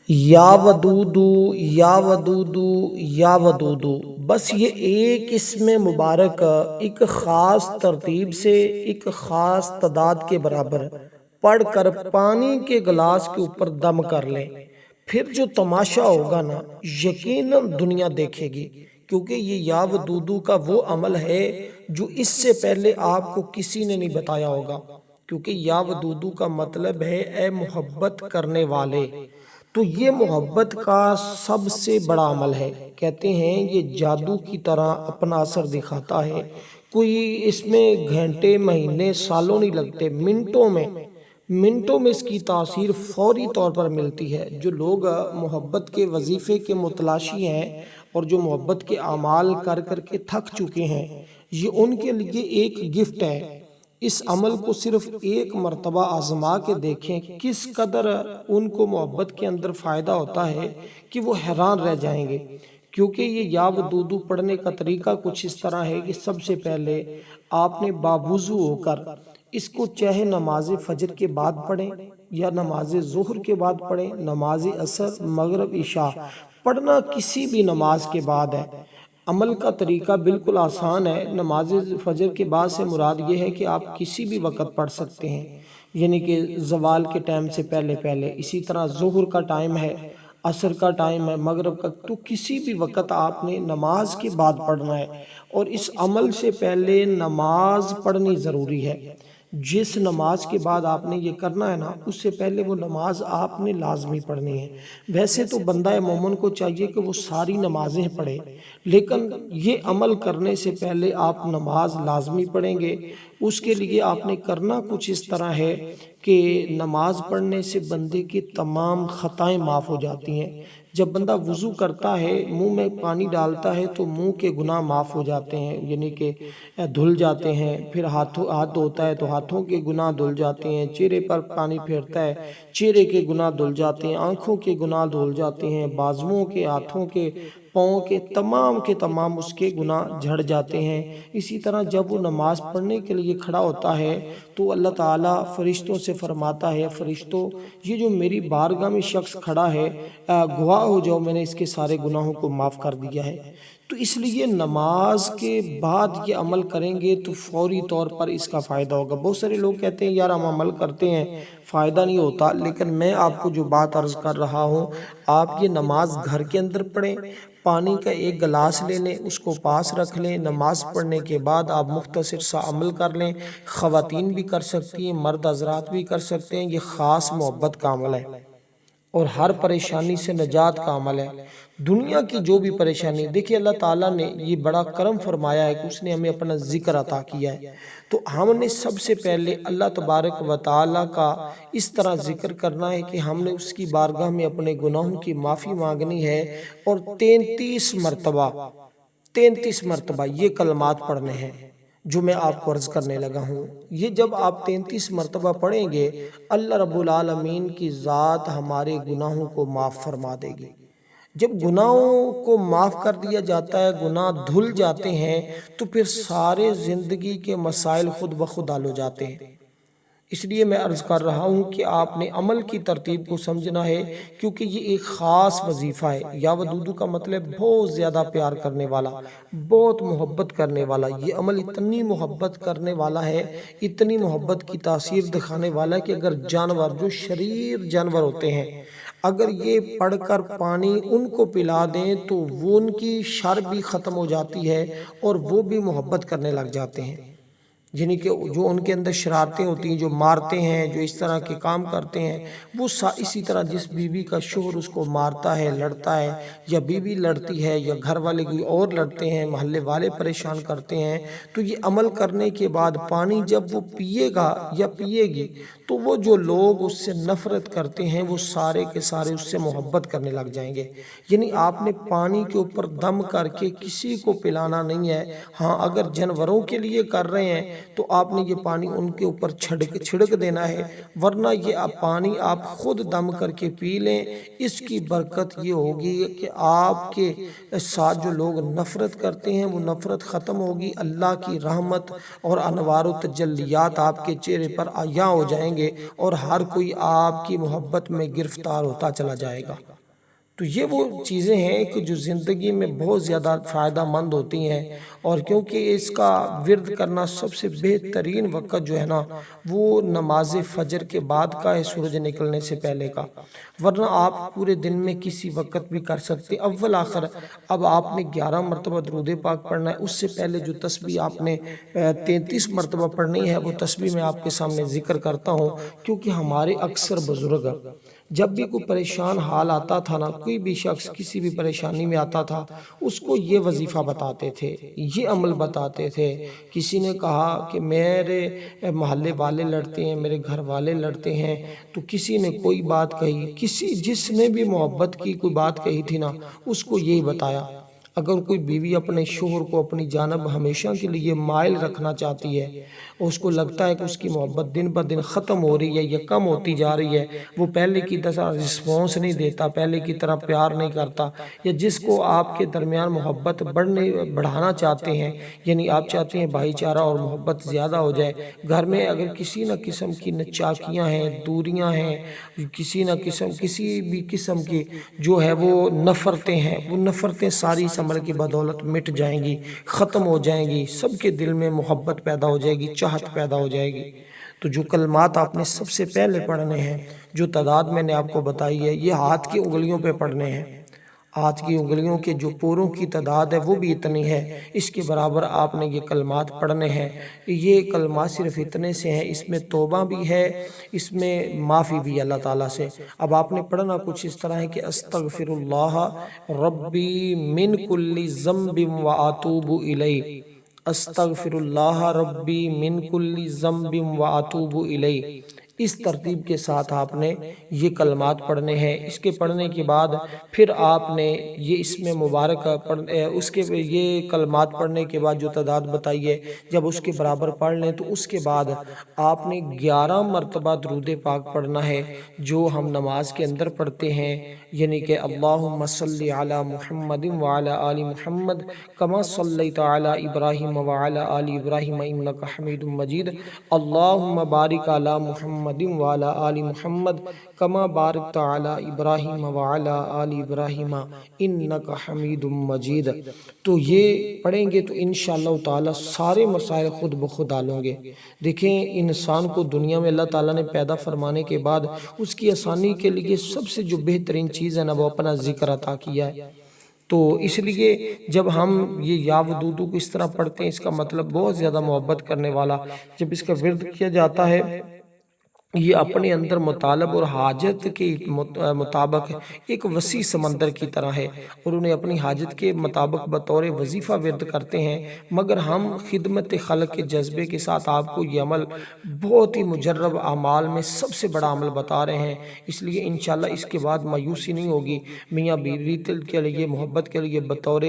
یا ودودو یا ودودو یا ودودو، بس یہ ایک اسم مبارک ایک خاص ترتیب سے ایک خاص تعداد کے برابر پڑھ کر پانی کے گلاس کے اوپر دم کر لیں، پھر جو تماشا ہوگا نا یقیناً دنیا دیکھے گی، کیونکہ یہ یا ودودو کا وہ عمل ہے جو اس سے پہلے آپ کو کسی نے نہیں بتایا ہوگا، کیونکہ یا ودودو کا مطلب ہے اے محبت کرنے والے۔ تو یہ محبت کا سب سے بڑا عمل ہے، کہتے ہیں یہ جادو کی طرح اپنا اثر دکھاتا ہے، کوئی اس میں گھنٹے مہینے سالوں نہیں لگتے، منٹوں میں اس کی تاثیر فوری طور پر ملتی ہے۔ جو لوگ محبت کے وظیفے کے متلاشی ہیں اور جو محبت کے اعمال کر کر کے تھک چکے ہیں، یہ ان کے لیے ایک گفٹ ہے۔ اس عمل کو صرف ایک مرتبہ آزما کے دیکھیں، کس قدر ان کو محبت کے اندر فائدہ ہوتا ہے کہ وہ حیران رہ جائیں گے۔ کیونکہ یہ یا ودودو پڑھنے کا طریقہ کچھ اس طرح ہے کہ سب سے پہلے آپ نے باوضو ہو کر اس کو چاہے نماز فجر کے بعد پڑھیں یا نماز ظہر کے بعد پڑھیں، نماز عصر، مغرب، عشاء، پڑھنا کسی بھی نماز کے بعد ہے۔ عمل کا طریقہ بالکل آسان ہے۔ نماز فجر کے بعد سے مراد یہ ہے کہ آپ کسی بھی وقت پڑھ سکتے ہیں، یعنی کہ زوال کے ٹائم سے پہلے، اسی طرح ظہر کا ٹائم ہے، عصر کا ٹائم ہے، مغرب کا، تو کسی بھی وقت آپ نے نماز کے بعد پڑھنا ہے۔ اور اس عمل سے پہلے نماز پڑھنی ضروری ہے۔ جس نماز کے بعد آپ نے یہ کرنا ہے نا، اس سے پہلے وہ نماز آپ نے لازمی پڑھنی ہے۔ ویسے تو بندہ مومن کو چاہیے کہ وہ ساری نمازیں پڑھے، لیکن یہ عمل کرنے سے پہلے آپ نماز لازمی پڑھیں گے۔ اس کے لیے آپ نے کرنا کچھ اس طرح ہے کہ نماز پڑھنے سے بندے کی تمام خطائیں معاف ہو جاتی ہیں۔ جب بندہ وضو کرتا ہے، منہ میں پانی ڈالتا ہے تو منہ کے گناہ معاف ہو جاتے ہیں، یعنی کہ دھل جاتے ہیں۔ پھر ہاتھ دھوتا ہے تو ہاتھوں کے گناہ دھل جاتے ہیں، چہرے پر پانی پھیرتا ہے، چہرے کے گناہ دھل جاتے ہیں، آنکھوں کے گناہ دھل جاتے ہیں، بازوؤں کے، ہاتھوں کے، پاؤں کے تمام اس کے گناہ جھڑ جاتے ہیں۔ اسی طرح جب وہ نماز پڑھنے کے لیے کھڑا ہوتا ہے تو اللہ تعالیٰ فرشتوں سے فرماتا ہے، فرشتوں یہ جو میری بارگاہ میں شخص کھڑا ہے، گواہ ہو جاؤ میں نے اس کے سارے گناہوں کو معاف کر دیا ہے۔ تو اس لیے نماز کے بعد یہ عمل کریں گے تو فوری طور پر اس کا فائدہ ہوگا۔ بہت سارے لوگ کہتے ہیں یار ہم عمل کرتے ہیں فائدہ نہیں ہوتا، لیکن میں آپ کو جو بات عرض کر رہا ہوں، آپ یہ نماز گھر کے اندر پڑھیں، پانی کا ایک گلاس لے لیں، اس کو پاس رکھ لیں، نماز پڑھنے کے بعد آپ مختصر سا عمل کر لیں۔ خواتین بھی کر سکتی ہیں، مرد حضرات بھی کر سکتے ہیں۔ یہ خاص محبت کا عمل ہے اور ہر پریشانی سے نجات کا عمل ہے۔ دنیا کی جو بھی پریشانی، دیکھیں اللہ تعالیٰ نے یہ بڑا کرم فرمایا ہے کہ اس نے ہمیں اپنا ذکر عطا کیا ہے، تو ہم نے سب سے پہلے اللہ تبارک و تعالیٰ کا اس طرح ذکر کرنا ہے کہ ہم نے اس کی بارگاہ میں اپنے گناہوں کی معافی مانگنی ہے، اور 33 مرتبہ یہ کلمات پڑھنے ہیں جو میں آپ کو عرض کرنے لگا ہوں۔ یہ جب آپ 33 مرتبہ پڑھیں گے، اللہ رب العالمین کی ذات ہمارے گناہوں کو معاف فرما دے گی۔ جب گناہوں کو معاف کر دیا جاتا ہے، گناہ دھل جاتے ہیں، تو پھر سارے زندگی کے مسائل خود بخود حل ہو جاتے ہیں۔ اس لیے میں عرض کر رہا ہوں کہ آپ نے عمل کی ترتیب کو سمجھنا ہے، کیونکہ یہ ایک خاص وظیفہ ہے۔ یا ودودو کا مطلب بہت زیادہ پیار کرنے والا، بہت محبت کرنے والا۔ یہ عمل اتنی محبت کرنے والا ہے، اتنی محبت کی تاثیر دکھانے والا ہے کہ اگر جانور، جو شریر جانور ہوتے ہیں، اگر یہ پڑھ کر پانی ان کو پلا دیں تو وہ ان کی شر بھی ختم ہو جاتی ہے اور وہ بھی محبت کرنے لگ جاتے ہیں۔ یعنی کہ جو ان کے اندر شرارتیں ہوتی ہیں، جو مارتے ہیں، جو اس طرح کے کام کرتے ہیں، وہ اسی طرح جس بیوی کا شوہر اس کو مارتا ہے، لڑتا ہے، یا بیوی لڑتی ہے، یا گھر والے کوئی اور لڑتے ہیں، محلے والے پریشان کرتے ہیں، تو یہ عمل کرنے کے بعد پانی جب وہ پیے گا یا پیے گی، تو وہ جو لوگ اس سے نفرت کرتے ہیں وہ سارے کے سارے اس سے محبت کرنے لگ جائیں گے۔ یعنی آپ نے پانی کے اوپر دم کر کے کسی کو پلانا نہیں ہے۔ ہاں اگر جانوروں کے لیے کر رہے ہیں تو آپ نے یہ پانی ان کے اوپر چھڑک دینا ہے، ورنہ یہ پانی آپ خود دم کر کے پی لیں۔ اس کی برکت یہ ہوگی کہ آپ کے ساتھ جو لوگ نفرت کرتے ہیں وہ نفرت ختم ہوگی، اللہ کی رحمت اور انوار و تجلیات آپ کے چہرے پر عیاں ہو جائیں گے، اور ہر کوئی آپ کی محبت میں گرفتار ہوتا چلا جائے گا۔ تو یہ وہ چیزیں ہیں کہ جو زندگی میں بہت زیادہ فائدہ مند ہوتی ہیں، اور کیونکہ اس کا ورد کرنا سب سے بہترین وقت جو ہے نا وہ نماز فجر کے بعد کا ہے، سورج نکلنے سے پہلے کا، ورنہ آپ پورے دن میں کسی وقت بھی کر سکتے اول آخر۔ اب آپ نے 11 مرتبہ درود پاک پڑھنا ہے، اس سے پہلے جو تسبیح آپ نے 33 مرتبہ پڑھنی ہے، وہ تسبیح میں آپ کے سامنے ذکر کرتا ہوں، کیونکہ ہمارے اکثر بزرگ جب بھی کوئی پریشان حال آتا تھا نا، کوئی بھی شخص کسی بھی پریشانی میں آتا تھا، اس کو یہ وظیفہ بتاتے تھے، یہ عمل بتاتے تھے۔ کسی نے کہا کہ میرے محلے والے لڑتے ہیں، میرے گھر والے لڑتے ہیں، تو کسی نے کوئی بات کہی، جس نے بھی محبت کی کوئی بات کہی تھی نا، اس کو یہی بتایا۔ اگر کوئی بیوی اپنے شوہر کو اپنی جانب ہمیشہ کے لیے مائل رکھنا چاہتی ہے، اور اس کو لگتا ہے کہ اس کی محبت دن بہ دن ختم ہو رہی ہے یا کم ہوتی جا رہی ہے، وہ پہلے کی طرح رسپونس نہیں دیتا، پہلے کی طرح پیار نہیں کرتا، یا جس کو آپ کے درمیان محبت بڑھانا چاہتے ہیں، یعنی آپ چاہتے ہیں بھائی چارہ اور محبت زیادہ ہو جائے، گھر میں اگر کسی نہ قسم کی نچاکیاں ہیں، دوریاں ہیں، کسی بھی قسم کی جو ہے وہ نفرتیں ہیں، وہ نفرتیں ساری اس عمل کی بدولت مٹ جائیں گی، ختم ہو جائیں گی، سب کے دل میں محبت پیدا ہو جائے گی، چاہت پیدا ہو جائے گی۔ تو جو کلمات آپ نے سب سے پہلے پڑھنے ہیں، جو تعداد میں نے آپ کو بتائی ہے، یہ ہاتھ کی انگلیوں پہ پڑھنے ہیں۔ ہاتھ کی انگلیوں کے جو پوروں کی تعداد ہے وہ بھی اتنی ہے، اس کے برابر آپ نے یہ کلمات پڑھنے ہیں۔ یہ کلمات صرف اتنے سے ہیں، اس میں توبہ بھی ہے، اس میں معافی بھی اللہ تعالیٰ سے۔ اب آپ نے پڑھنا کچھ اس طرح ہے کہ استغفر اللہ ربی من کل ذنب واتوب الیہ، استغفر اللہ ربی من کل ذنب واتوب الیہ۔ اس ترتیب کے ساتھ آپ نے یہ کلمات پڑھنے ہیں۔ اس کے پڑھنے کے بعد پھر آپ نے یہ اسم مبارک یہ کلمات پڑھنے کے بعد جو تعداد بتائیے، جب اس کے برابر پڑھ لیں تو اس کے بعد آپ نے 11 مرتبہ درود پاک پڑھنا ہے، جو ہم نماز کے اندر پڑھتے ہیں، یعنی کہ اللہم صلی علی محمد وعلی آل محمد کما صلیت علی ابراہیم وعلی آل ابراہیم انک حمید مجید، اللہم بارک علی محمد وعلی آل محمد کما بارکت علی ابراہیم وعلی آل ابراہیم انک حمید مجید۔ تو یہ پڑھیں گے تو انشاءاللہ تعالی سارے مسائل خود بخود حل ہوں گے۔ دیکھیں، انسان کو دنیا میں اللہ تعالیٰ نے پیدا فرمانے کے بعد اس کی آسانی کے لیے سب سے جو بہترین چیز ہے نا، وہ اپنا ذکر عطا کیا ہے۔ تو اس لیے جب ہم یہ یا ودودو کو اس طرح پڑھتے ہیں، اس کا مطلب بہت زیادہ محبت کرنے والا، جب اس کا ورد کیا جاتا ہے، یہ اپنے اندر مطالب اور حاجت کے مطابق ایک وسیع سمندر کی طرح ہے، اور انہیں اپنی حاجت کے مطابق بطور وظیفہ ورد کرتے ہیں، مگر ہم خدمت خلق کے جذبے کے ساتھ آپ کو یہ عمل بہت ہی مجرب اعمال میں سب سے بڑا عمل بتا رہے ہیں۔ اس لیے انشاءاللہ اس کے بعد مایوسی نہیں ہوگی۔ میاں بیوی کے لیے محبت کے لیے بطور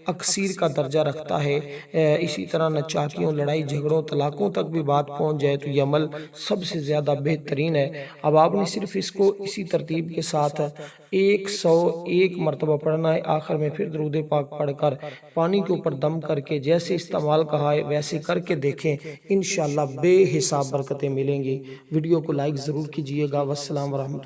اکثیر کا درجہ رکھتا ہے، اسی طرح نچاکیوں، لڑائی جھگڑوں، طلاقوں تک بھی بات پہنچ جائے تو یہ عمل سب سے زیادہ بہترین ہے۔ اب آپ نے صرف اس کو اسی ترتیب کے ساتھ 101 مرتبہ پڑھنا ہے، آخر میں پھر درود پاک پڑھ کر پانی کے اوپر دم کر کے جیسے استعمال کہا ہے ویسے کر کے دیکھیں، انشاءاللہ بے حساب برکتیں ملیں گی۔ ویڈیو کو لائک ضرور کیجئے گا۔ والسلام ورحمۃ اللہ۔